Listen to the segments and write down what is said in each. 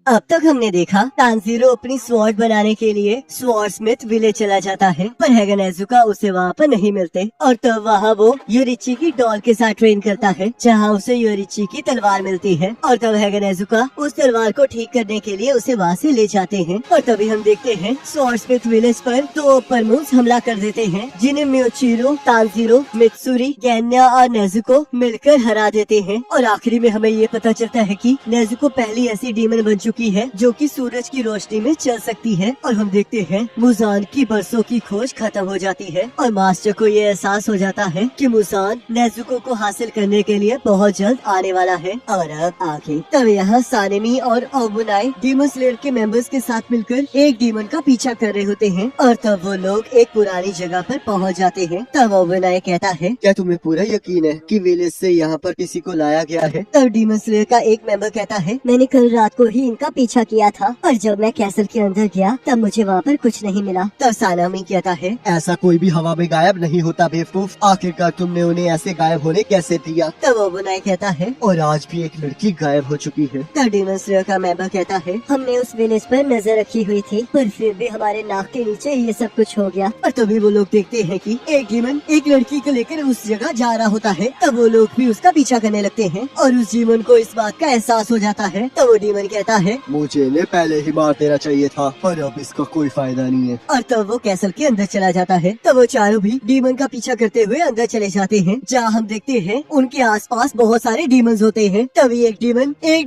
अब तक हमने देखा तानजीरो अपनी स्वॉर्ड बनाने के लिए स्वॉर्ड स्मिथ विलेज चला जाता है, पर हैगा नेजुका उसे वहाँ पर नहीं मिलते और तब वहाँ वो योरिची की डॉल के साथ ट्रेन करता है, जहाँ उसे योरिची की तलवार मिलती है और तब हैगा नेजुका उस तलवार को ठीक करने के लिए उसे वहाँ से ले जाते हैं। और तभी हम देखते हैं स्वॉर्ड स्मिथ विलेज पर दो अपर मूव्स हमला कर देते हैं, जिन्हें मियोचिरो, तानजीरो, मित्सुरी, गेन्या और नेजुको मिलकर हरा देते हैं। और आखिरी में हमें ये पता चलता है कि नेजुको पहली ऐसी डीमन बन चुकी है जो कि सूरज की रोशनी में चल सकती है। और हम देखते हैं मुजान की बरसों की खोज खत्म हो जाती है और मास्टर को ये एहसास हो जाता है कि मुजान नेजुको को हासिल करने के लिए बहुत जल्द आने वाला है। और अब आगे तब यहाँ सानेमी और ओबुनाई डीमन स्लेयर के मेंबर्स के साथ मिलकर एक डीमन का पीछा कर रहे होते हैं और तब वो लोग एक पुरानी जगह पर पहुँच जाते हैं। तब ओबुनाई कहता है, क्या तुम्हें पूरा यकीन है कि विलेज से यहाँ पर किसी को लाया गया है? तब डीमन स्लेयर का एक मेंबर कहता है, मैंने कल रात को ही इनका पीछा किया था और जब मैं कैसल के अंदर गया तब मुझे वहाँ पर कुछ नहीं मिला। तब सानामी कहता है, ऐसा कोई भी हवा में गायब नहीं होता बेवकूफ, आखिरकार तुमने उन्हें ऐसे गायब होने कैसे दिया? तब ओबुनाई कहता है, और आज भी एक लड़की गायब हो चुकी है। तब डीमन स्लेयर का मेंबर कहता है, हमने उस विलेज पर नजर रखी हुई थी पर फिर भी हमारे नाक के नीचे ये सब कुछ हो गया। और तभी वो लोग देखते हैं कि एक डीमन एक लड़की को लेकर उस जगह जा रहा होता है। तब वो लोग भी उसका पीछा करने लगते हैं और उस डीमन को इस बात का एहसास हो जाता है। तब वो डीमन कहता है, मुझे इन्हें पहले ही मार देना चाहिए था, पर अब इसका कोई फायदा नहीं है। और तब वो कैसल के अंदर चला जाता है। तब वो चारों भी डीमन का पीछा करते हुए अंदर चले जाते हैं, जहाँ हम देखते हैं उनके आसपास बहुत सारे डीमंस होते हैं। तभी एक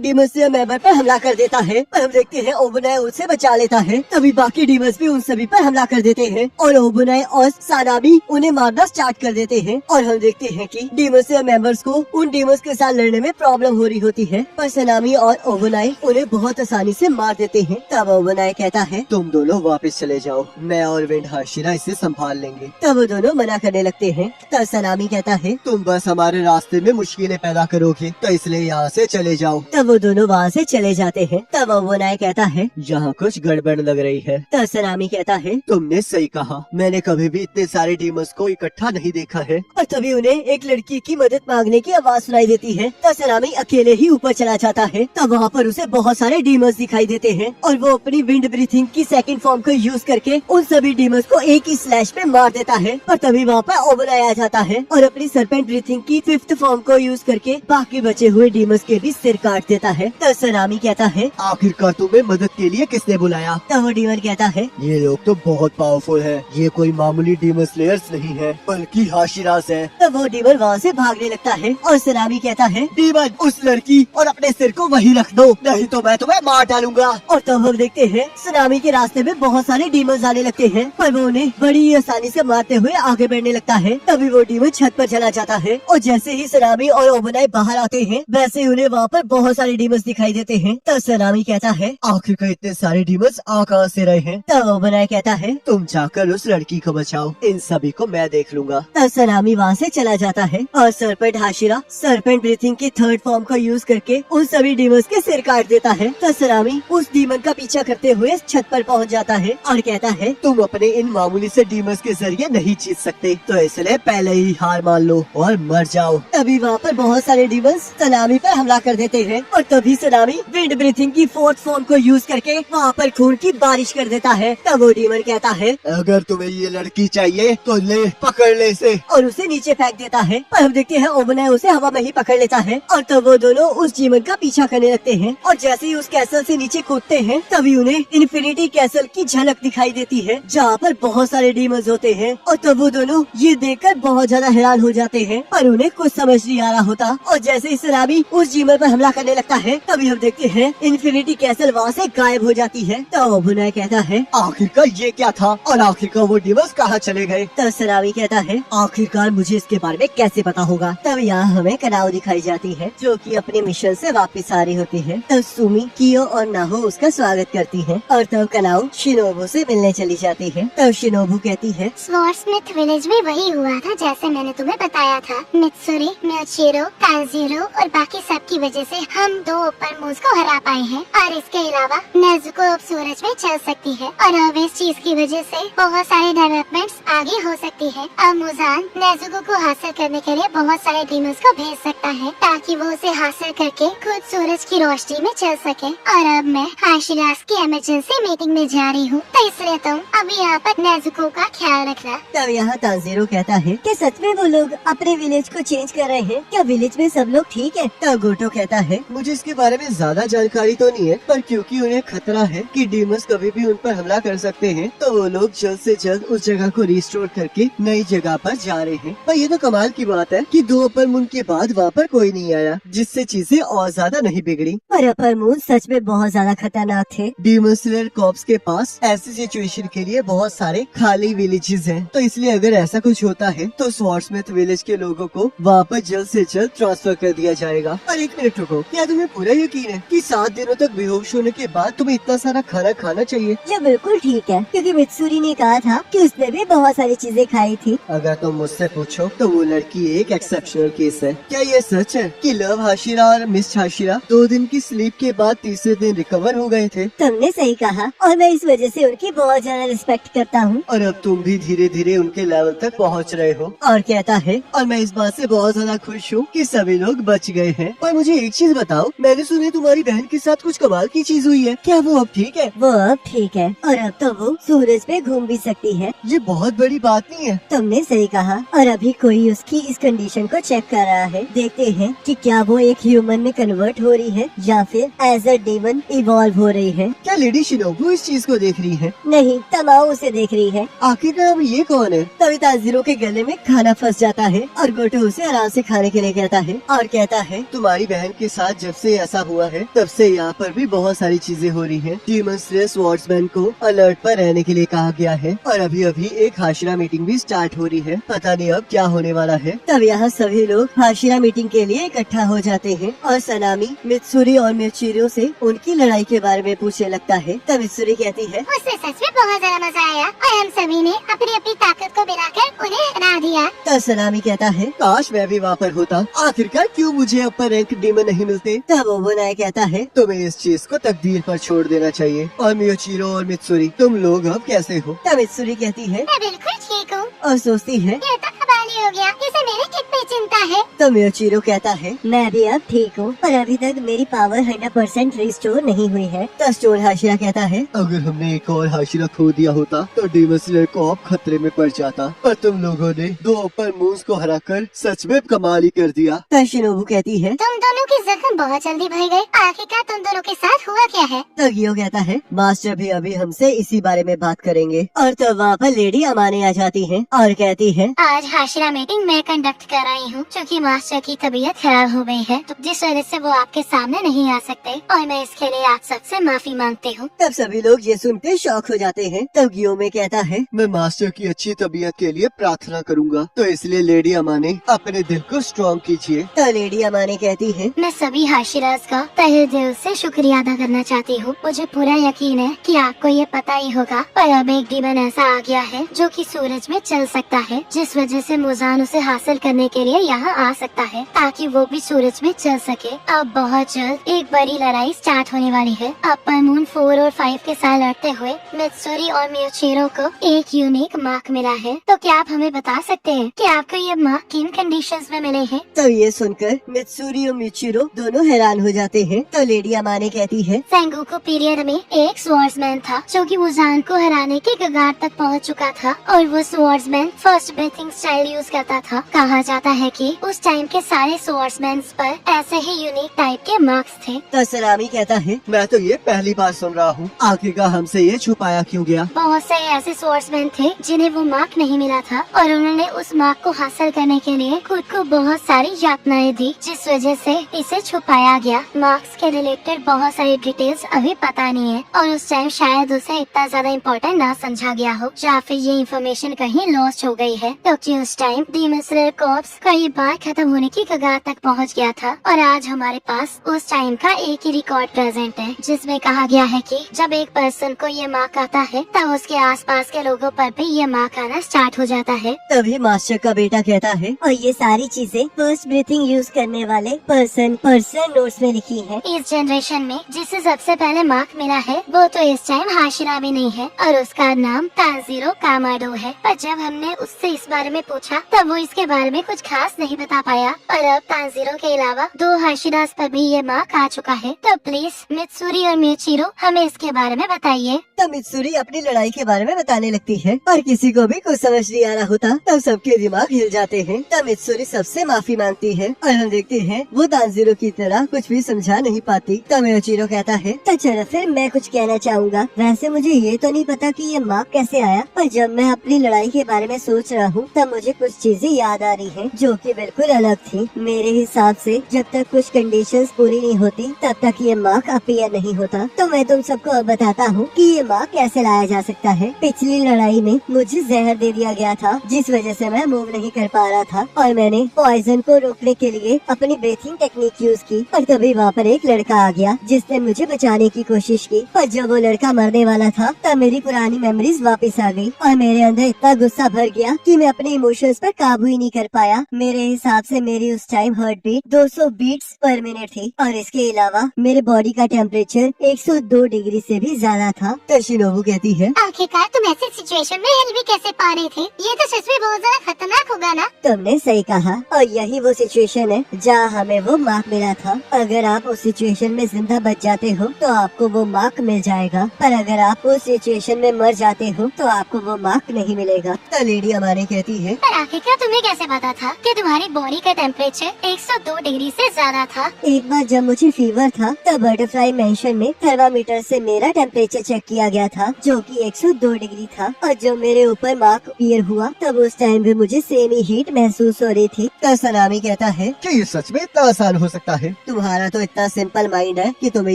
डीमन से मेंबर पर हमला कर देता है और हम देखते हैं ओबुनाई उसे बचा लेता है। तभी बाकी डीमंस भी उन सभी पर हमला कर देते हैं और ओबुनाई और सानामी उन्हें मारना स्टार्ट कर देते हैं। और हम देखते हैं कि डीमन से मेंबर्स को उन डीमंस के साथ लड़ने में प्रॉब्लम हो रही होती है, पर सानामी और ओबुनाई उन्हें बहुत आसानी से मार देते हैं। तब ओबुनाई कहता है, तुम दोनों वापस चले जाओ, मैं और विंड हाशिरा इसे संभाल लेंगे। तब वो दोनों मना करने लगते हैं। तब सनामी कहता है, तुम बस हमारे रास्ते में मुश्किलें पैदा करोगे, तो इसलिए यहाँ से चले जाओ। तब वो दोनों वहाँ से चले जाते हैं। तब ओबुनाई कहता है, यहाँ कुछ गड़बड़ लग रही है। तब सनामी कहता है, तुमने सही कहा, मैंने कभी भी इतने सारे डीमंस को इकट्ठा नहीं देखा है। और तभी उन्हें एक लड़की की मदद मांगने की आवाज सुनाई देती है। तब सनामी अकेले ही ऊपर चला जाता है। तब वहाँ पर उसे बहुत सारे डीमंस दिखाई देते हैं और वो अपनी विंड ब्रीथिंग की सेकंड फॉर्म को यूज करके उन सभी डीमंस को एक ही स्लैश में मार देता है। और तभी वहाँ पर ओबुनाई आ जाता है और अपनी सरपेंट ब्रीथिंग की फिफ्थ फॉर्म को यूज करके बाकी बचे हुए डीमंस के भी सिर काट देता है। तब सनामी कहता है, आखिरकार तुम्हें मदद के लिए किसने बुलाया? तब वो डीमन कहता है, ये लोग तो बहुत पावरफुल है, ये कोई मामूली डीमन स्लेयर्स नहीं है, बल्कि हाशिरास है। तब वो डीमन वहाँ से भागने लगता है और सनामी कहता है, डीमन उस लड़की और अपने सिर को वहीं रख दो, नहीं तो मैं तुम्हें मार डालूंगा। और तब हम देखते हैं सनामी के रास्ते में बहुत सारे डीमंस आने लगते हैं, पर वो उन्हें बड़ी ही आसानी से मारते हुए आगे बढ़ने लगता है। तभी वो डीमन छत पर चला जाता है और जैसे ही सनामी और ओबुनाई बाहर आते हैं वैसे ही उन्हें वहाँ पर बहुत सारे डीमंस दिखाई देते हैं। तब सनामी कहता है, आखिरकार इतने सारे डीमंस आ कहाँ से रहे हैं? तब ओबुनाई कहता है, तुम जाकर उस लड़की को बचाओ, इन सभी को मैं देख लूंगा। तब सनामी वहाँ से चला जाता है और सरपेंट हाशिरा सरपेंट ब्रीथिंग की थर्ड फॉर्म का यूज करके उन सभी डीमंस के सिर काट देता है। तब सनामी उस डीमन का पीछा करते हुए छत पर पहुँच जाता है और कहता है, तुम अपने इन मामूली से डीमंस के जरिए नहीं जीत सकते, तो इसलिए पहले ही हार मान लो और मर जाओ। तभी वहाँ पर बहुत सारे डीमंस सनामी पर हमला कर देते हैं और तभी सनामी विंड ब्रीथिंग की फोर्थ फॉर्म को यूज करके वहाँ पर खून की बारिश कर देता है। तब वो डीमन कहता है, अगर तुम्हें ये लड़की चाहिए तो ले पकड़ ले इसे, और उसे नीचे फेंक देता है। पर हम देखते हैं ओबुनाई उसे हवा में ही पकड़ लेता है और तब वो दोनों उस डीमन का पीछा करने लगते हैं और जैसे ही उस कैसल से नीचे कूदते हैं तभी उन्हें इन्फिनिटी कैसल की झलक दिखाई देती है, जहाँ पर बहुत सारे डीमंस होते हैं। और तब वो दोनों ये देखकर बहुत ज्यादा हैरान हो जाते हैं, पर उन्हें कुछ समझ नहीं आ रहा होता। और जैसे ही सनामी उस डीमन पर हमला करने लगता है तभी हम देखते हैं इन्फिनिटी कैसल वहाँ से गायब हो जाती है। तब ओबुनाई कहता है, आखिरकार ये क्या था और आखिरकार वो डीमंस कहाँ चले गए? तब सनामी कहता है, आखिरकार मुझे इसके बारे में कैसे पता होगा। तब यहाँ हमें कनाओ दिखाई जाती है जो कि अपने मिशन से वापस आ रही होती है। तब सुमी, कियो और नाहो उसका स्वागत करती है और तब कनाओ शिनोबू से मिलने चली जाती है। तब शिनोबू कहती है, स्वॉर्ड स्मिथ विलेज में वही हुआ था जैसे मैंने तुम्हें बताया था। मित्सुरी, मियोचिरो, तानजीरो और बाकी सब की वजह से हम दो ऊपर मूव्स को हरा पाए हैं और इसके अलावा नेजुको अब सूरज में चल सकती है और अब इस चीज की वजह से बहुत सारे डेवलपमेंट्स आगे हो सकती है। अब मुजान नेजुको को हासिल करने के लिए बहुत सारे डीमंस को भेज सकता है ताकि वो उसे हासिल करके खुद सूरज की रोशनी में चल सके है और अब मैं हाशिराज की इमरजेंसी मीटिंग में जा रही हूँ, तो इसलिए तुम अभी यहाँ पर नेजुको का ख्याल रखना। तब यहाँ तांजीरो कहता है कि सच में वो लोग अपने विलेज को चेंज कर रहे हैं, क्या विलेज में सब लोग ठीक है? तब गोटो कहता है मुझे इसके बारे में ज्यादा जानकारी तो नहीं है, पर क्योंकि उन्हें खतरा है कि डीमंस कभी भी उन पर हमला कर सकते हैं, तो वो लोग जल्द से जल्द उस जगह को रिस्टोर करके नई जगह पर जा रहे हैं। पर ये तो कमाल की बात है कि 2 अपर मून के बाद वहाँ पर कोई नहीं आया, जिससे चीजें और ज्यादा नहीं बिगड़ी। पर अपर मून सच में बहुत ज्यादा खतरनाक थे। डीमन स्लेयर कॉर्प्स के पास ऐसी सिचुएशन के लिए बहुत सारे खाली विलेजेस हैं, तो इसलिए अगर ऐसा कुछ होता है तो स्वॉर्ड्समिथ विलेज के लोगों को वहाँ पर जल्द से जल्द ट्रांसफर कर दिया जाएगा। और एक मिनट रुको, क्या तुम्हें पूरा यकीन है कि 7 दिनों तक बेहोश होने के बाद तुम्हें इतना सारा खाना खाना चाहिए? ये बिल्कुल ठीक है, क्योंकि मित्सुरी ने कहा था कि उसने भी बहुत सारी चीजें खाई थी। अगर तुम मुझसे पूछो तो वो लड़की एक एक्सेप्शनल केस है। क्या ये सच है कि लव हाशिरा और मिस हाशिरा 2 दिन की स्लीप के बाद तीसरे दिन रिकवर हो गए थे? तुमने सही कहा और मैं इस वजह से उनकी बहुत ज्यादा रिस्पेक्ट करता हूँ। और अब तुम भी धीरे धीरे उनके लेवल तक पहुँच रहे हो। और कहता है और मैं इस बात से बहुत ज्यादा खुश हूँ कि सभी लोग बच गए हैं। पर मुझे एक चीज बताओ, मैंने सुना तुम्हारी बहन के साथ कुछ कमाल की चीज हुई है, क्या वो अब ठीक है? वो अब ठीक है और अब तो वो सूरज पे घूम भी सकती है। ये बहुत बड़ी बात नहीं है। तुमने सही कहा और अभी कोई उसकी इस कंडीशन को चेक कर रहा है। देखते हैं कि क्या वो एक ह्यूमन में कन्वर्ट हो रही है या फिर एज अ डीमन इवॉल्व हो रही है। क्या लेडी शिनोबु इस चीज को देख रही है? नहीं, तमाओ उसे देख रही है। आखिरकार ये कौन है? तभी ताजिरो के गले में खाना फंस जाता है और गोटो उसे आराम से खाने के लिए कहता है और कहता है तुम्हारी बहन के साथ जब से ऐसा हुआ है तब से यहाँ पर भी बहुत सारी चीजें हो रही हैं। डीमन स्लेयर स्वॉर्ड्समैन को अलर्ट पर रहने के लिए कहा गया है और अभी अभी एक हाशिरा मीटिंग भी स्टार्ट हो रही है। पता नहीं अब क्या होने वाला है। तब यहाँ सभी लोग हाशिरा मीटिंग के लिए इकट्ठा हो जाते हैं और सनामी मित्सुरी और मिचिरो से उनकी लड़ाई के बारे में पूछने लगता है। तब मित्सुरी कहती है उससे सच में बहुत ज्यादा मजा आया और हम सभी ने अपनी अपनी ताकत को मिलाकर उन्हें हरा दिया। तब सनामी कहता है काश मैं भी वहाँ पर होता। आखिरकार क्यों मुझे अपर रैंक डीमन नहीं मिलते? तब ओबोनाई कहता है तुम्हें इस चीज को तकदीर पर छोड़ देना चाहिए। और मियोचिरो और मित्सुरी, तुम लोग अब कैसे हो? तब मित्सुरी कहती है मैं बिल्कुल ठीक हूँ। और सोचती है ये तो कमाल हो गया, इसे मेरी कितनी चिंता है। तो मियोचिरो कहता है मैं भी अब ठीक हूँ, पर अभी तक मेरी पावर 100% रिस्टोर नहीं हुई है। तो स्टोर हाशिरा कहता है अगर हमने एक और हाशिरा खो दिया होता तो डीमन स्लेयर को अब खतरे में पड़ जाता। पर तुम लोगों ने 2 अपर मून्स को हराकर सच में कमाल ही कर दिया। तब शिनोबु कहती है तुम दोनों के जख्म बहुत जल्दी भर गए। आखिरकार तुम दोनों के साथ हुआ क्या है? तो गियो कहता है मास्टर भी अभी हमसे इसी बारे में बात करेंगे। और तब वहाँ पर लेडी अमाने आ जाती है और कहती है आज हाशिरा मीटिंग मैं कंडक्ट कर रही हूँ, क्योंकि मास्टर की तबीयत खराब हो गई है, तो जिस वजह से वो आपके सामने नहीं आ सकते और मैं इसके लिए आप सबसे माफी मांगती हूँ। तब सभी लोग ये सुनते शॉक हो जाते हैं। तब गियो में कहता है मैं मास्टर की अच्छी तबीयत के लिए प्रार्थना करूंगा, तो इसलिए लेडी अमाने अपने दिल को स्ट्रॉन्ग कीजिए। तो लेडी अमाने कहती है मैं सभी हाशिराज का तहे दिल से शुक्रिया अदा करना चाहती हूँ। मुझे पूरा यकीन है कि आपको ये पता ही होगा, पर अब एक डीमन ऐसा आ गया है जो कि सूरज में चल सकता है, जिस वजह से मुजान उसे हासिल करने के लिए यहाँ आ सकता है ताकि वो भी सूरज में चल सके। अब बहुत जल्द एक बड़ी लड़ाई स्टार्ट होने वाली है। अपर मून 4 और 5 के साथ लड़ते हुए मित्सुरी और मियोचिरो को एक यूनिक मार्क मिला है। तो क्या आप हमें बता सकते हैं कि आपको ये मार्क किन कंडीशंस में मिले हैं? तो ये सुनकर मित्सुरी और मिचिरो दोनों हैरान हो जाते हैं। तो लेडी अमाने कहती है सेंगोकू पीरियड में एक स्वॉर्ड्समैन था जो कि मुजान को हराने के कगार तक पहुंच चुका था और वो swordsman first breathing style use करता था। कहा जाता है कि उस टाइम के सारे स्वॉर्ड्समैन पर ऐसे ही यूनिक टाइप के मार्क्स थे। तो सलामी कहता है मैं तो ये पहली बार सुन रहा हूँ। आखिरकार हमसे ये छुपाया क्यों गया? बहुत से ऐसे स्वॉर्ड्समैन थे जिन्हें वो मार्क नहीं मिला था और उन्होंने उस मार्क को हासिल करने के लिए खुद को बहुत सारी यातनाएं दी, जिस वजह से इसे छुपाया गया। मार्क्स के रिलेटेड बहुत सारी डिटेल्स अभी पता नहीं है और उस टाइम शायद उसे इतना ज्यादा इम्पोर्टेंट ना समझा गया हो या फिर ये इन्फॉर्मेशन कहीं लॉस्ट हो गई है, क्योंकि उस टाइम डीमन स्लेयर कॉर्प्स कई बार खत्म होने की कगार तक पहुंच गया था। और आज हमारे पास उस टाइम का एक ही रिकॉर्ड प्रेजेंट है जिसमें कहा गया है कि जब एक पर्सन को ये मार्क आता है तब उसके आसपास के लोगों पर भी ये मार्क आना स्टार्ट हो जाता है। तभी मास्टर का बेटा कहता है और ये सारी चीजें फर्स्ट ब्रीथिंग यूज करने वाले पर्सन नोट्स में लिखी है। इस जनरेशन में जिसे सबसे पहले मार्क मिला है वो तो इस टाइम हाशिरा भी नहीं है और उसका नाम तांजीरो कामाडो है। पर जब हमने उससे इस बारे में पूछा तब वो इसके बारे में कुछ खास नहीं बता पाया और अब तानजीरो के अलावा 2 हाशिरास पर भी ये मार्क आ चुका है। तो प्लीज मित्सुरी और मियोचिरो हमें इसके बारे में बताइए। तब मित्सुरी अपनी लड़ाई के बारे में बताने लगती है और किसी को भी कुछ समझ नहीं आ रहा होता तब सबके दिमाग हिल जाते हैं। तब मित्सुरी सबसे माफी मांगती है और हम देखते हैं वो तानजीरो की तरह कुछ भी समझा नहीं पाती। तब मियोचिरो कहता है, तो चलो फिर मैं कुछ कहना चाहूँगा। वैसे मुझे ये तो नहीं पता कि ये मार्क कैसे आया, पर जब मैं अपनी लड़ाई के बारे में सोच रहा हूँ तब मुझे कुछ चीजें याद आ रही हैं जो कि बिल्कुल अलग थी। मेरे हिसाब से जब तक कुछ कंडीशंस पूरी नहीं होती तब तक ये मार्क अपीयर नहीं होता। तो मैं तुम सबको अब बताता हूँ कि ये मार्क कैसे लाया जा सकता है। पिछली लड़ाई में मुझे जहर दे दिया गया था जिस वजह से मैं मूव नहीं कर पा रहा था और मैंने पॉइजन को रोकने के लिए अपनी ब्रीथिंग टेक्निक यूज की और तभी वहाँ पर एक लड़का आ गया जिसने मुझे बचाने की कोशिश की। और जब वो लड़का मरने वाला था तब मेरी पुरानी मेमोरीज वापस आ गई और मेरे अंदर इतना गुस्सा भर गया कि मैं अपने इमोशंस पर काबू ही नहीं कर पाया। मेरे हिसाब से मेरी उस time heart beat 200 beats per minute थी और इसके अलावा मेरे बॉडी का टेम्परेचर 102 डिग्री से भी ज्यादा था। तशिनोबु कहती है, आखिरकार तुम ऐसी सिचुएशन में हिल भी कैसे पा रहे थे? ये तो सच में बहुत ज्यादा खतरनाक होगा ना? तुमने सही कहा और यही वो सिचुएशन है जहाँ हमें वो मार्क मिला था। अगर आप उस सिचुएशन में जिंदा बच जाते हो तो आपको वो मार्क मिल जाएगा, पर अगर आप उस सिचुएशन में मर जाते हो तो आपको वो मार्क नहीं मिलेगा। तब लेडी अमाने कहती है, पर आखिरकार तुम्हें कैसे पता था कि तुम्हारी बॉडी का टेम्परेचर 102 डिग्री से ज्यादा था? एक बार जब मुझे फीवर था तब बटरफ्लाई मेंशन में थर्मामीटर से मेरा टेम्परेचर चेक किया गया था जो कि 102 डिग्री था और जब मेरे ऊपर मार्क अपीयर हुआ तब उस टाइम भी मुझे सेम ही हीट महसूस हो रही थी। तब सनामी कहता है, क्या ये सच में इतना आसान हो सकता है? तुम्हारा तो इतना सिंपल माइंड है कि तुम्हें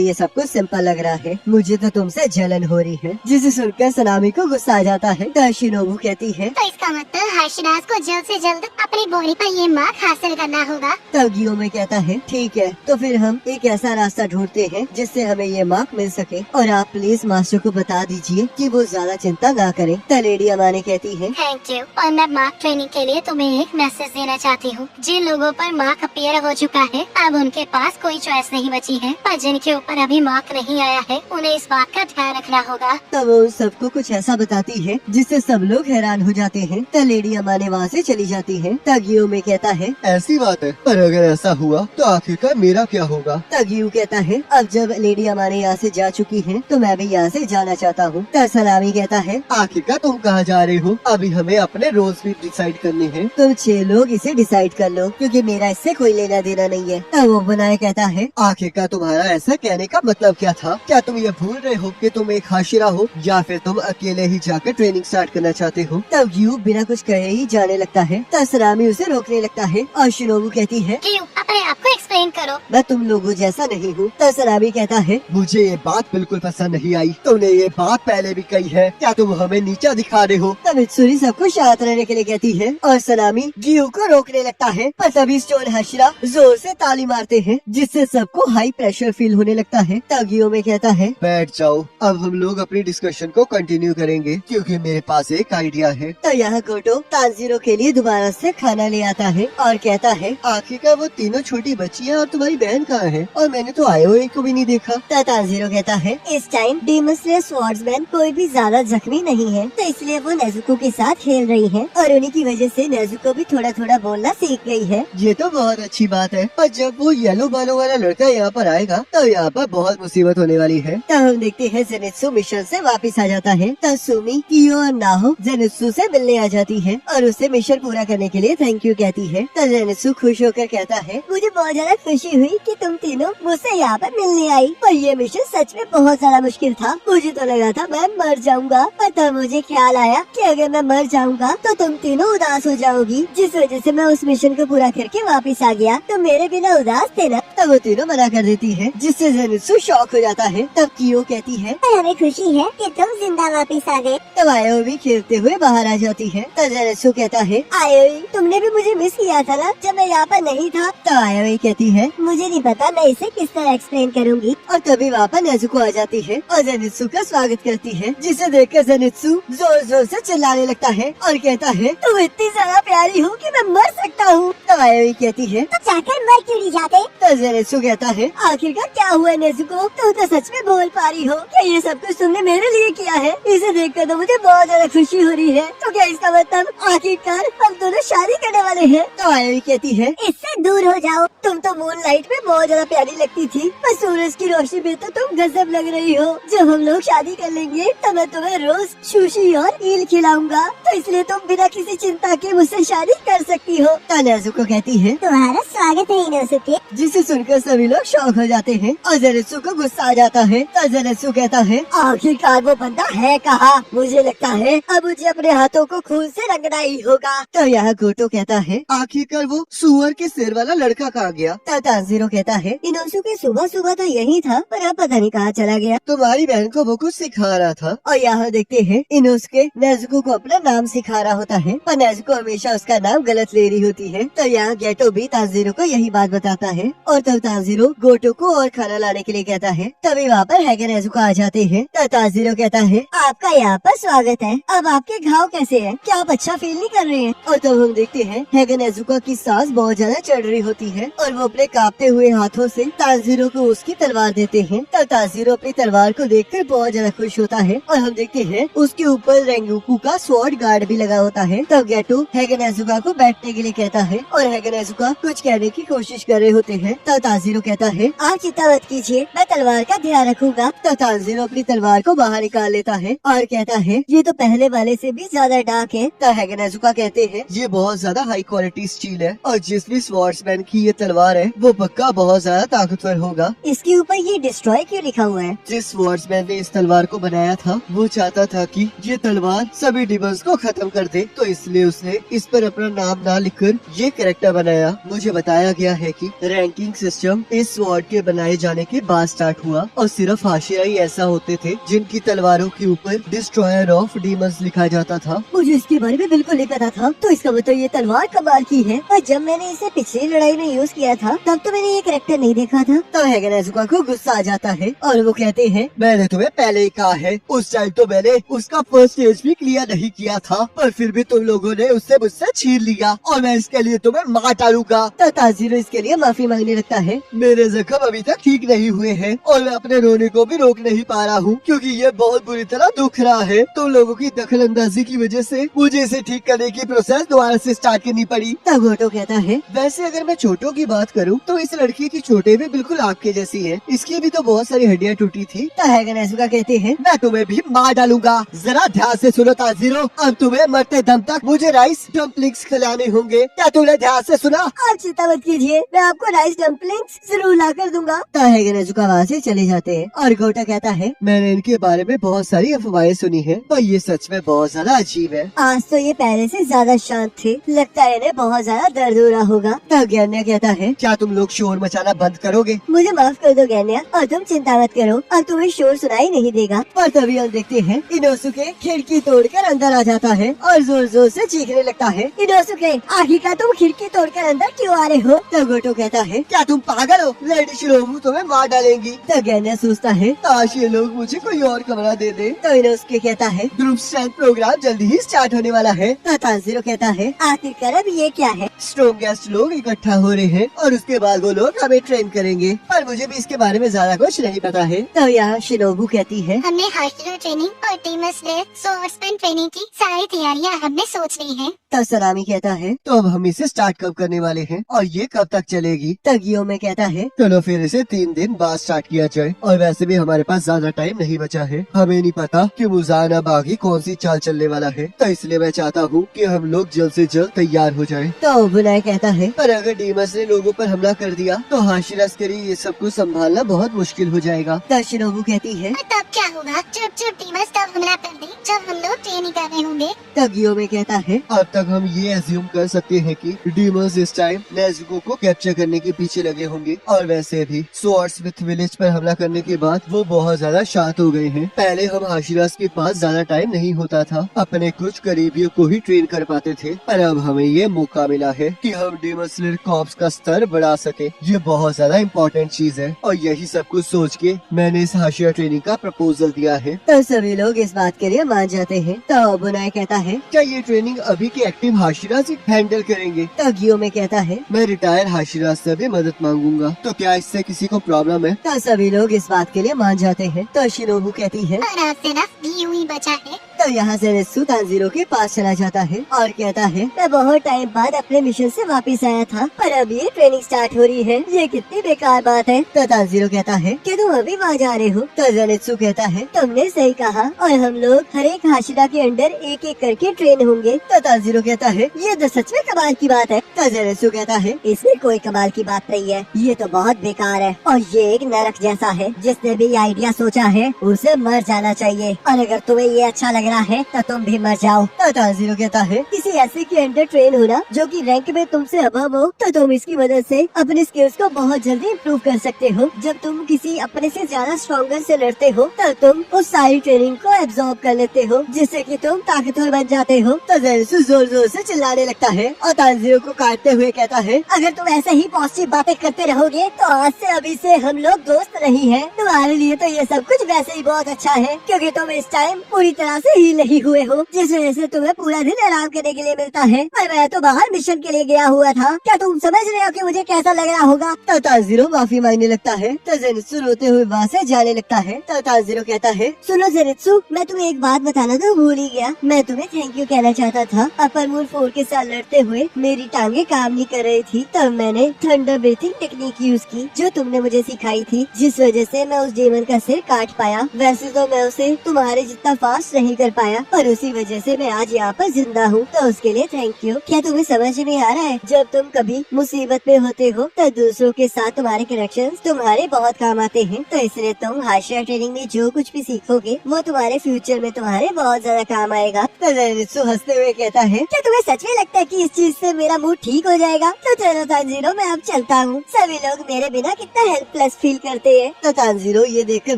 ये सब कुछ सिंपल लग रहा है। मुझे तो तुमसे जलन हो रही है। जिसे सुनकर सनामी को गुस्सा आ जाता है। तशिनोबु कहती है, तो इसका मतलब हाशिरास को जल्द से जल्द अपनी बॉडी पर ये मार्क हासिल करना होगा। तब गियोमे कहता है, ठीक है तो फिर हम एक ऐसा रास्ता ढूंढते हैं जिससे हमें ये मार्क मिल सके और आप प्लीज मास्टर को बता दीजिए कि वो ज्यादा चिंता ना करें। तब लेडी अमाने कहती है, थैंक यू। और मैं मार्क ट्रेनिंग के लिए तुम्हें एक मैसेज देना चाहती हूँ। जिन लोगों पर मार्क अपीयर हो चुका है अब उनके पास कोई चॉइस नहीं बची है, पर जिनके ऊपर अभी मार्क नहीं आया है उन्हें इस बात का ध्यान रखना होगा। तब वो उन सबको कुछ ऐसा बताती है जिससे सब लोग हैरान हो जाते हैं। तब लेडी अमाने वहाँ से चली जाती है। तब गियोमे कहता है, ऐसी बात है, पर अगर ऐसा हुआ तो आखिरकार मेरा क्या होगा? तब गियू कहता है, अब जब लेडी अमाने यहाँ से जा चुकी है तो मैं भी यहाँ से जाना चाहता हूँ। तब सनामी कहता है, आखिरकार तुम कहाँ जा रहे हो? अभी हमें अपने रोल्स भी डिसाइड करने हैं। तुम 6 लोग इसे डिसाइड कर लो क्योंकि मेरा इससे कोई लेना देना नहीं है। तब वो बनाए कहता है, आखिरकार तुम्हारा ऐसा कहने का मतलब क्या था? क्या तुम ये भूल रहे हो कि तुम एक हाशिरा हो या फिर तुम अकेले ही जाकर ट्रेनिंग स्टार्ट करना चाहते हो? तब गियू बिना कुछ कहे ही जाने लगता है। तब सनामी उसे रोकने लगता है और शिनोबु कहती है, क्यों? अपने आप को एक्सप्लेन करो। मैं तुम लोगों जैसा नहीं हूँ। तब सनामी कहता है, मुझे ये बात बिल्कुल पसंद नहीं आई। तुमने ये बात पहले भी कही है। क्या तुम हमें नीचा दिखा रहे हो? तब मित्सुरी सबको शांत रहने के लिए कहती है और सनामी गियू को रोकने लगता है। पर तभी स्टोन हाशिरा जोर से ताली मारते हैं जिससे सबको हाई प्रेशर फील होने लगता है। तब गियोमे कहता है, बैठ जाओ, अब हम लोग अपनी डिस्कशन को कंटिन्यू करेंगे क्योंकि मेरे पास एक आइडिया है। तो यहाँ कोटो तानजीरो के लिए दोबारा से खाना ले आता है और कहता है, आखिरकार वो तीनों छोटी बच्चियाँ और तुम्हारी बहन कहाँ है? और मैंने तो आयोए को भी नहीं देखा। तब तानजीरो कहता है, इस टाइम डीमन स्लेयर स्वॉर्ड्समैन कोई भी ज्यादा जख्मी नहीं है तो इसलिए वो नेजुको के साथ खेल रही है और उन्हीं की वजह से नेजुको भी थोड़ा थोड़ा बोलना सीख गई है। ये तो बहुत अच्छी बात है, पर जब वो येलो बालों वाला लड़का यहाँ पर आएगा तो यहाँ पर बहुत मुसीबत होने वाली है। तब हम देखते हैं जेनित्सु मिशन से वापस आ जाता है। तब सुमी, कियो और नाहो जेनित्सु से मिलने आ जाती है और उसे मिशन पूरा करने के लिए थैंक यू कहती है। तब जेनित्सु खुश होकर कहता है, मुझे बहुत ज्यादा खुशी हुई कि तुम तीनों मुझसे यहाँ पर मिलने आई और ये मिशन सच में बहुत ज्यादा मुश्किल था। मुझे तो लगा था मैं मर जाऊंगा, पर तब मुझे ख्याल आया कि अगर मैं मर जाऊंगा तो तुम तीनों उदास हो जाओगी, जिस वजह से मैं उस मिशन को पूरा करके वापस आ गया। तो मेरे बिना उदास थे ना? तब वो तीनों मना कर देती है जिससे जेनित्सु शॉक हो जाता है। तब कियो कहती है, हमें खुशी है कि तुम जिंदा वापस आ गए। तब आयो भी खेलते हुए बाहर आ जाती है। तब जेनित्सु कहता है, आयोई, तुमने भी मुझे मिस किया था ना जब मैं यहाँ पर नहीं था? तब आयो कहती है, मुझे नहीं पता मैं इसे किस तरह एक्सप्लेन करूँगी। और तभी वहाँ पर नेजुको आ जाती है और जेनित्सु का स्वागत करती है जिसे देखकर जेनित्सु जोर जोर से चिल्लाने लगता है और कहता है, तुम इतनी ज्यादा प्यारी हो कि मैं मर सकता हूँ। तब आयो कहती है, तो जाकर मर क्यों नहीं जाते? तो नेज़ुको कहता है, आखिरकार क्या हुआ नेज़ुको? तुम तो सच में बोल पा रही हो? क्या ये सब कुछ तुमने मेरे लिए किया है? इसे देखकर तो मुझे बहुत ज्यादा खुशी हो रही है। तो क्या इसका मतलब आखिरकार हम दोनों शादी करने वाले हैं? तो आयोई कहती है, इससे दूर हो जाओ। तुम तो मून लाइट में बहुत ज्यादा प्यारी लगती थी, पर सूरज की रोशनी में तो तुम गजब लग रही हो। जब हम लोग शादी कर लेंगे तो मैं तुम्हें रोज सुशी और ईल खिलाऊंगा, तो इसलिए तुम बिना किसी चिंता के मुझसे शादी कर सकती हो। तो नेज़ुको कहती है, तुम्हारा स्वागत है इनोसुके। जिसे सुनकर सभी लोग शौक हो जाते हैं और ज़ेरेत्सु को गुस्सा आ जाता है। तो ज़ेरेत्सु कहता है, आखिरकार वो बंदा है कहाँ? मुझे लगता है अब मुझे अपने हाथों को खून से रंगना ही होगा। तो यहाँ गोटो कहता है, आखिरकार वो सुअर के सिर वाला लड़का कहाँ गया? तो तांजीरो कहता है, इनोसुके सुबह सुबह तो यही था, पर अब पता नहीं कहाँ चला गया। तुम्हारी बहन को वो कुछ सिखा रहा था। और यहाँ देखते हैं इनोसुके नेज़ुको को अपना नाम सिखा रहा होता है, पर नेज़ुको हमेशा उसका नाम गलत ले रही होती है। तो यहाँ गेटो भी तांजीरो को यही बात बताता है और तब तांजीरो गोटो को और खाना लाने के लिए कहता है। तभी वहाँ पर हैगे नेज़ुको आ जाते हैं। तो तांजीरो कहता है, आपका यहाँ पर स्वागत है। अब आपके घाव कैसे हैं? क्या आप अच्छा फील नहीं कर रहे हैं? और तब हम देखते हैं हैगे नेज़ुको की सांस बहुत ज्यादा चढ़ रही होती है और वो अपने कांपते हुए हाथों से तांजीरो को उसकी तलवार देते हैं। तब तांजीरो अपनी तलवार को देखकर बहुत ज्यादा खुश होता है और हम देखते हैं उसके ऊपर रेंगुकू का स्वॉर्ड गार्ड भी लगा होता है। तब गेटो हैगे नेज़ुको को बैठने के लिए कहता है और हैगे नेज़ुको कुछ कहने की कोशिश कर रहे होते हैं। तब तांजीरो कहता है, आप चिंता मत कीजिए, मैं तलवार का ध्यान रखूंगा। तब तांजीरो अपनी तलवार को बाहर निकाल लेता है और कहता है, ये तो पहले वाले से भी ज्यादा डार्क है। तब हैगे नेज़ुको कहते हैं, ये बहुत ज्यादा हाई क्वालिटी स्टील है और जिस भी स्वॉर्ड्समैन की ये तलवार है वो पक्का बहुत ज्यादा ताकतवर होगा। इसके ऊपर ये डिस्ट्रॉय क्यों लिखा हुआ है? जिस स्वॉर्ड्समैन ने इस तलवार को बनाया था वो चाहता था कि ये तलवार सभी डिमंस को खत्म कर दे, तो इसलिए उसने इस पर अपना नाम ना लिखकर ये कैरेक्टर बनाया। मुझे बताया गया है कि रैंकिंग सिस्टम इस स्वॉर्ड के बनाए जाने के बाद स्टार्ट हुआ और सिर्फ हाशिया ही ऐसा होते थे जिनकी तलवारों के ऊपर डिस्ट्रॉयर ऑफ डीमंस लिखा जाता था। मुझे इसके बारे में बिल्कुल नहीं पता था। तो इसका मतलब ये तलवार कमाल की है। और जब मैंने इसे पिछली लड़ाई में यूज किया था तब तो मैंने ये कैरेक्टर नहीं देखा था। तब हैगे नेज़ुको को गुस्सा आ जाता है और वो कहते हैं, मैंने तुम्हें पहले ही कहा है, उस टाइम तो मैंने उसका फर्स्ट स्टेज भी क्लियर नहीं किया था, पर फिर भी तुम लोगों ने उससे मुझसे छीन लिया और मैं इसके लिए तुम्हें मार डालूंगा। तो तांजीरो इसके लिए माफी मांगने लगता है। मेरे जख्म अभी तक ठीक नहीं हुए हैं और मैं अपने रोने को भी रोक नहीं पा रहा हूँ क्योंकि ये बहुत बुरी तरह दुख रहा है। तुम लोगों की दखल अंदाजी की वजह से मुझे इसे ठीक करने की प्रोसेस दोबारा से स्टार्ट करनी पड़ी। तब गोटो कहता है, वैसे अगर मैं चोटों की बात करूँ तो इस लड़की की चोटें भी बिल्कुल आपके जैसी है। इसकी भी तो बहुत सारी हड्डियाँ टूटी थी। तो हैगे नेज़ुको कहते हैं, मैं तुम्हें भी मार डालूंगा। जरा ध्यान से सुनो तांजीरो, अब तुम्हें मरते दम तक मुझे राइस डम्पलिंग्स खिलाने होंगे। क्या तुमने ध्यान से सुना? आप चिंता मत कीजिए, मैं आपको राइस डम्पलिंग्स जरूर ला कर दूंगा। तो हैगे नेज़ुको वहाँ से चले जाते हैं और गोटो कहता है, मैंने इनके बारे में बहुत सारी अफवाहें सुनी है पर ये सच में बहुत ज्यादा अजीब है। आज तो ये पहले से ज्यादा शांत थे। लगता है इन्हें बहुत ज्यादा दर्द हो रहा होगा। तब ज्ञान्या कहता है, क्या तुम लोग शोर मचाना बंद करोगे? मुझे माफ कर दो ज्ञान्या, और तुम चिंता मत करो, अब तुम्हें शोर सुनाई नहीं देगा। और तभी हम देखते हैं इनोसुके खिड़की तोड़कर अंदर आ जाता है और जोर जोर से चीखने लगता है। इनोसुके, आखिरकार तुम खिड़की तोड़कर अंदर क्यों आ रहे हो? तब गोटो कहता है, क्या तुम पागल हो? लेडी शिरोमू तुम्हें मार डालेंगी। तब ज्ञान्या सोचता है। काश ये लोग मुझे कोई और कमरा दे दे। तो इनोसुके कहता है, ग्रुप स्ट्रेंथ प्रोग्राम जल्दी ही स्टार्ट होने वाला है। तो तांजीरो कहता है, आखिरकार अब ये क्या है? स्ट्रॉन्ग गेस्ट लोग इकट्ठा हो रहे हैं और उसके बाद वो लोग हमें ट्रेन करेंगे, पर मुझे भी इसके बारे में ज्यादा कुछ नहीं पता है। तो यहाँ शिनोबू कहती है, हमने हाशिरो ट्रेनिंग और डीमन स्लेयर स्वॉर्ड्समैन ट्रेनिंग की सारी तैयारियां हमने सोच ली हैं। तो सलामी कहता है, तो अब हम इसे स्टार्ट कब करने वाले हैं और ये कब तक चलेगी? तो गियोमे कहता है, चलो फिर इसे 3 दिन बाद स्टार्ट किया जाए। और वैसे भी हमारे पास ज्यादा टाइम नहीं बचा है। हमें नहीं पता कि मुजान अब आगे कौन सी चाल चलने वाला है, तो इसलिए मैं चाहता हूँ कि हम लोग जल्द से जल्द तैयार हो जाएं। तो बुनाई कहता है, पर अगर डीमस ने लोगों पर हमला कर दिया तो हाशिरास के लिए ये सब कुछ संभालना बहुत मुश्किल हो जाएगा। तो शिनोबू कहती है, और तब क्या होगा जब डीमन तब हमला कर दे जब हम लोग ट्रेनिंग कर रहे होंगे। तो गियोमे कहता है, अब तक हम ये एज्यूम कर सकते हैं कि डीमंस इस टाइम नेज़ुको को कैप्चर करने के पीछे लगे होंगे। और वैसे भी स्वॉर्ड्समिथ विलेज पर हमला करने के बाद वो बहुत ज्यादा शांत हो गए हैं। पहले हम हाशिरास के पास ज्यादा टाइम नहीं होता था, अपने कुछ करीबियों को ही ट्रेन कर पाते थे, पर अब हमें ये मौका मिला है कि हम डीमन स्लेयर कॉर्प्स का स्तर बढ़ा सके। ये बहुत ज्यादा इम्पोर्टेंट चीज है और यही सब कुछ सोच के मैंने इस हाशिरा ट्रेनिंग का प्रपोजल दिया है। तो सभी लोग इस बात के लिए मान जाते हैं। तो बुनाई कहता है, क्या ये ट्रेनिंग अभी के एक्टिव हाशिरा से हैंडल करेंगे? तो गियोमे कहता है, मैं रिटायर हाशिरा से भी मदद मदद मांगूंगा। तो क्या इससे किसी को प्रॉब्लम है? तो सभी लोग इस बात के लिए मान जाते हैं। तो शिनोबू कहती है, और आपसे ना भी यूं ही बचा है। तो यहाँ से रित्सु तानजीरो के पास चला जाता है और कहता है, मैं बहुत टाइम बाद अपने मिशन से वापस आया था, पर अब ये ट्रेनिंग स्टार्ट हो रही है। ये कितनी बेकार बात है। तो तानजीरो कहता है, क्या तुम अभी वहाँ जा रहे हो? तो जेनित्सु कहता है, तुमने सही कहा, और हम लोग हर एक हाशिरा के अंडर एक एक करके ट्रेन होंगे। तो तानजीरो कहता है, ये तो सच में कमाल की बात है। तो जेनित्सु कहता है, इसमें कोई कमाल की बात नहीं है, ये तो बहुत बेकार है और ये एक नरक जैसा है। जिसने भी ये आइडिया सोचा है उसे मर जाना चाहिए, और अगर तुम्हें ये अच्छा लग रहा है तो तुम भी मर जाओ। तो तानजीरो कहता है, किसी ऐसे के अंडर ट्रेन होना जो कि रैंक में तुमसे अबव हो, तो तुम इसकी मदद से अपने स्किल्स को बहुत जल्दी इम्प्रूव कर सकते हो। जब तुम किसी अपने से ज्यादा स्ट्रॉन्गर से लड़ते हो तो तुम उस सारी ट्रेनिंग को एब्जॉर्ब कर लेते हो, जिससे कि तुम ताकतवर बन जाते हो। तो जेनित्सु जोर जोर से चिल्लाने लगता है और तानजीरो को काटते हुए कहता है, अगर तुम ऐसे ही पॉजिटिव बातें करते रहोगे तो आज से अभी से हम लोग दोस्त नहीं हैं। तुम्हारे लिए तो ये सब कुछ वैसे ही बहुत अच्छा है, क्योंकि तुम इस टाइम पूरी तरह से हील नहीं हुए हो, जिस वजह से तुम्हें पूरा दिन आराम करने के लिए मिलता है। और मैं तो बाहर मिशन के लिए गया हुआ था। क्या तुम समझ रहे हो कि मुझे कैसा लग रहा होगा? तो तानजीरो माफी मांगने लगता है। तो जेनित्सु रोते हुए वहाँ से जाने लगता है। तो तानजीरो कहता है, सुनो जेनित्सु, मैं तुम्हें एक बात बताना तो भूल ही गया। मैं तुम्हें थैंक यू कहना चाहता था। अपर मून 4 के साथ लड़ते हुए मेरी टांगे काम नहीं कर रही थी, तब मैंने थंडर ब्रीथिंग टेक्निक यूज की जो तुमने मुझे सिखाई थी, जिस वजह से मैं उस डेमन का सिर काट पाया। वैसे तो मैं उसे तुम्हारे जितना फास्ट नहीं कर पाया, पर उसी वजह से मैं आज यहाँ पर जिंदा हूँ, तो उसके लिए थैंक यू। क्या तुम्हें समझ में आ रहा है, जब तुम कभी मुसीबत में होते हो तो दूसरों के साथ तुम्हारे कनेक्शंस तुम्हारे बहुत काम आते हैं। तो इसलिए तुम हाशिया ट्रेनिंग में जो कुछ भी सीखोगे वो तुम्हारे फ्यूचर में तुम्हारे बहुत ज्यादा काम आएगा। तो जेनित्सु हंसते हुए कहता है, क्या तुम्हें सच में लगता है कि इस चीज से मेरा मूड ठीक हो जाएगा? तो चलो तानजीरो, मैं अब चलता हूँ। सभी लोग मेरे बिना कितना हेल्पलेस फील करते हैं। तो तानजीरो ये देखकर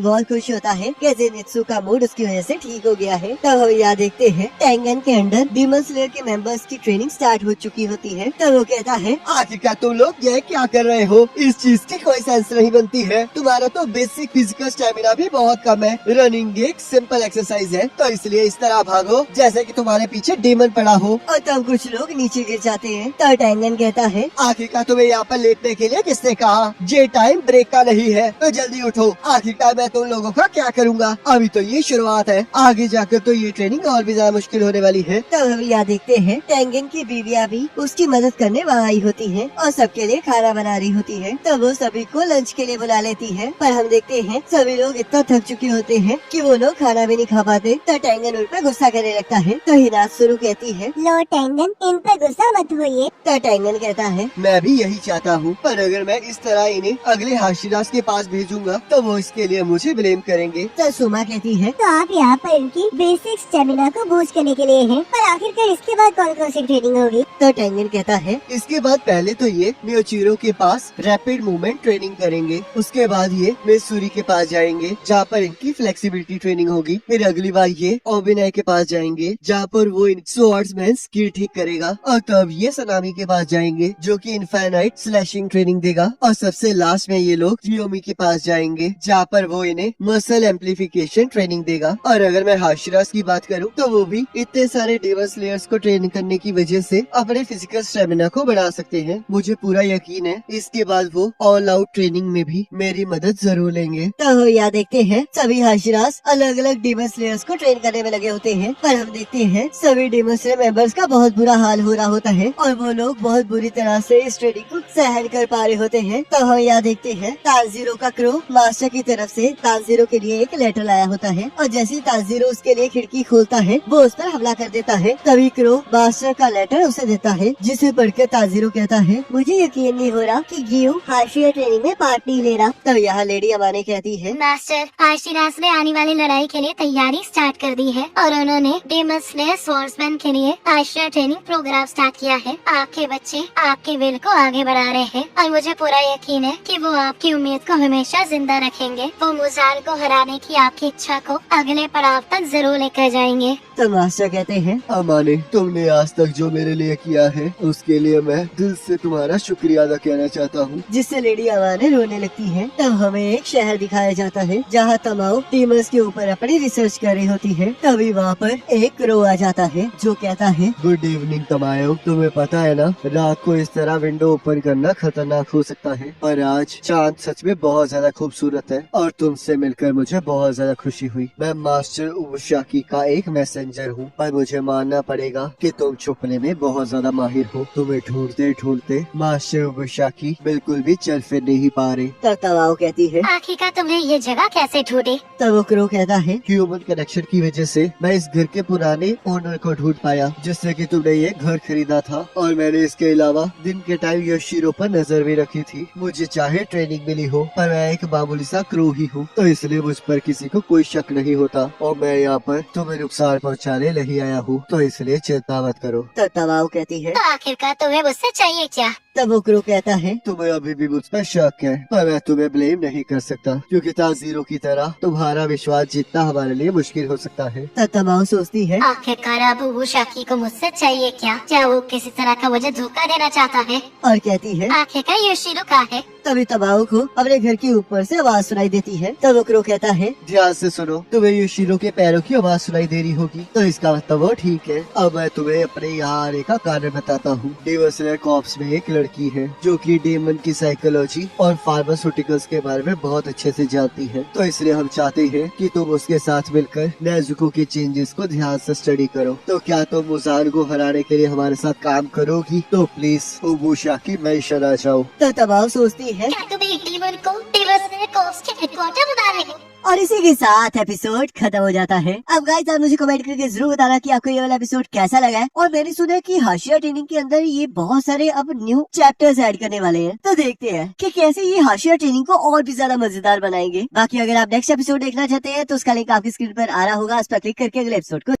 बहुत खुश होता है कि जेनित्सु का मूड उसकी वजह से ठीक हो गया है। तब हम यहाँ देखते हैं टैंगन के अंदर डीमन स्लेयर के मेंबर्स की ट्रेनिंग स्टार्ट हो चुकी होती है। तब वो कहता है, आखिरकार तुम लोग ये क्या कर रहे हो? इस चीज की कोई सेंस नहीं बनती है। तुम्हारा तो बेसिक फिजिकल स्टेमिना भी बहुत कम है। रनिंग एक सिंपल एक्सरसाइज है, तो इसलिए इस तरह भागो जैसे कि तुम्हारे पीछे डेमन पड़ा हो। और तब कुछ लोग नीचे गिर जाते हैं। तो टैंगन कहता है, आखिरकार तुम्हें यहाँ पर लेटने के लिए किसने कहा? ये टाइम ब्रेक का नहीं है, तो जल्दी उठो। आखिरकार मैं तुम लोगों का क्या करूँगा? अभी तो ये शुरुआत है, आगे जाकर तो ये ट्रेनिंग और भी ज्यादा मुश्किल होने वाली है। तब हम यहाँ देखते हैं टैंगन की बीवियाँ भी उसकी मदद करने वहाँ आई होती हैं और सबके लिए खाना बना रही होती है। तब वो सभी को लंच के लिए बुला लेती है। पर हम देखते हैं सभी लोग इतना थक चुके होते हैं कि वो लोग खाना भी नहीं खा पाते। तो टैंगन उन पर गुस्सा करने लगता है। तो हिनात्सुरु कहती है, लो टैंगन, इन पर गुस्सा मत होइए। तो टैंगन कहता है, मैं भी यही चाहता हूँ, पर अगर मैं इस तरह इन्हें अगले हाशिरास के पास भेजूंगा तो वो इसके लिए मुझे ब्लेम करेंगे। तो सुमा कहती है, तो आप यहाँ पर इनकी बेसिक स्टेमिना को बूस्ट करने के लिए हैं, पर आखिरकार इसके बाद कौन कौन सी ट्रेनिंग होगी? तो टैंगन कहता है, इसके बाद पहले तो ये मियोचिरो के पास रैपिड मूवमेंट ट्रेनिंग करेंगे। उसके बाद ये मित्सुरी के पास जाएंगे जहाँ पर इनकी फ्लेक्सिबिलिटी ट्रेनिंग होगी। फिर अगली बार ये ओबिनाई के पास जाएंगे जहाँ पर वो इन स्वॉर्ड्समैन स्किल ठीक करेगा। और तब ये सनामी के पास जाएंगे जो कि इनफाइनाइट स्लैशिंग ट्रेनिंग देगा। और सबसे लास्ट में ये लोग रियोमी के पास जाएंगे जहाँ पर वो इन्हें मसल एम्प्लीफिकेशन ट्रेनिंग देगा। और अगर मैं हाशिरास की बात करूँ तो वो भी इतने सारे डेमन स्लेयर्स को ट्रेन करने की वजह से अपने फिजिकल स्टेमिना को बढ़ा सकते हैं। मुझे पूरा यकीन है इसके बाद वो ऑल आउट ट्रेनिंग में भी मेरी मदद जरूर लेंगे। तो यहाँ देखते हैं सभी हाशिरास अलग अलग डीमन स्लेयर्स को ट्रेन करने में लगे होते हैं। पर हम देखते हैं सभी डीमन स्लेयर मेंबर्स का बहुत बुरा हाल हो रहा होता है और वो लोग बहुत बुरी तरह से इस ट्रेनिंग को सहन कर पा रहे होते हैं। तो हम यहाँ देखते हैं तानजीरो का क्रो मास्टर की तरफ से तानजीरो के लिए एक लेटर लाया होता है और जैसे ही तानजीरो उसके लिए खिड़की खोलता है वो उस पर हमला कर देता है। तभी क्रो मास्टर का लेटर उसे देता है जिसे पढ़कर तानजीरो कहता है, मुझे यकीन नहीं हो रहा कि गियो हाशिया ट्रेनिंग में पार्ट नहीं ले रहा। तब यहाँ लेडी अमाने कहती है, मास्टर, हाशिरास ने आने वाली लड़ाई के लिए तैयारी स्टार्ट कर दी है और उन्होंने डेमन स्लेयर स्वॉर्ड्समैन के लिए हाशिया ट्रेनिंग प्रोग्राम स्टार्ट किया है। आपके बच्चे आपके विल को आगे बढ़ा रहे हैं और मुझे पूरा यकीन है कि वो आपकी उम्मीद को हमेशा जिंदा रखेंगे। वो मुजाल को हराने की आपकी इच्छा को अगले पड़ाव तक जरूर लेकर जाएंगे। तो मास्टर कहते हैं, अमाने, तुमने आज तक जो मेरे लिए किया है उसके लिए मैं दिल से तुम्हारा शुक्रिया अदा कहना चाहता हूँ। जिससे लेडी अमाने रोने लगती है। तब हमें एक शहर दिखाया जाता है जहाँ तमाओ डीमंस के ऊपर अपनी रिसर्च कर रही होती है। तभी वहाँ पर एक क्रो आ जाता है जो कहता है, गुड इवनिंग तमायो, तुम्हें पता है ना, रात को इस तरह विंडो ओपन करना खतरनाक हो सकता है, पर आज चांद सच में बहुत ज्यादा खूबसूरत है और तुमसे मिलकर मुझे बहुत ज्यादा खुशी हुई। मैं मास्टर उबुशाकी का एक मैसेंजर हूँ, पर मुझे मानना पड़ेगा कि तुम छुपने में बहुत ज्यादा माहिर हो। तुम्हें ढूंढते ढूंढते मास्टर उबुशाकी बिल्कुल भी चल फिर नहीं पा रहे। तब तमाओ कहती है, आखिरकार तुमने ये जगह कैसे ढूंढी? तब वो क्रो कहता है, ह्यूमन कनेक्शन की वजह से मैं इस घर के पुराने ओनर को ढूंढ पाया जिससे कि तुमने ये घर खरीदा था, और मैंने इसके अलावा दिन के टाइम योशिरो पर नजर भी रखी थी। मुझे चाहे ट्रेनिंग मिली हो, पर मैं एक मामूली सा क्रू ही हूँ, तो इसलिए मुझ पर किसी को कोई शक नहीं होता और मैं यहाँ पर तुम्हें नुकसान पहुँचाने नहीं आया हूँ, तो इसलिए चिंता मत करो। तब तमाओ कहती है, तो आखिरकार तुम्हें मुझसे चाहिए क्या? तब वो क्रो कहता है, तुम्हें अभी भी मुझ पर शक है, पर मैं तुम्हें ब्लेम नहीं कर सकता क्योंकि ताजीरो की तरह तुम्हारा विश्वास जीतना हमारे लिए मुश्किल हो सकता है। तब तमाओ सोचती है, आखिरकार अब उबुशाकी को मुझसे चाहिए क्या? क्या वो किसी तरह का मुझे धोखा देना चाहता है? और कहती है, आखिरकार योशिरो कहाँ है? तभी तमाओ को अपने घर के ऊपर से आवाज सुनाई देती है। तब वो क्रो कहता है, ध्यान से सुनो, तुम्हें योशिरो के पैरों की आवाज सुनाई दे रही होगी, तो इसका मतलब वो ठीक है। अब मैं तुम्हें अपने यहाँ आने का कारण बताता हूँ। डेमन कॉर्प्स में एक लड़की है जो कि डेमन की साइकोलॉजी और फार्मास्यूटिकल्स के बारे में बहुत अच्छे से जानती है, तो इसलिए हम चाहते हैं कि तुम उसके साथ मिलकर नेजुको के चेंजेस को ध्यान से स्टडी करो। तो क्या तुम मुजान को हराने के लिए हमारे साथ काम करोगी? तो प्लीज उबुशाकी मेंशन आ जाओ। तब तमाओ सोचती है, क्या तुम एक डीमन को डेमन कॉर्प्स के हेडक्वार्टर बता रहे हो? और इसी के साथ एपिसोड खत्म हो जाता है। अब गाइस आप मुझे कमेंट करके जरूर बताना कि आपको ये वाला एपिसोड कैसा लगा है। और मैंने सुना है कि हाशिया ट्रेनिंग के अंदर ये बहुत सारे अब न्यू चैप्टर्स ऐड करने वाले हैं, तो देखते हैं कि कैसे ये हाशिया ट्रेनिंग को और भी ज्यादा मजेदार बनाएंगे। बाकी अगर आप नेक्स्ट एपिसोड देखना चाहते हैं तो उसका लिंक आपकी स्क्रीन पर आ रहा होगा, उस पर क्लिक करके अगले एपिसोड को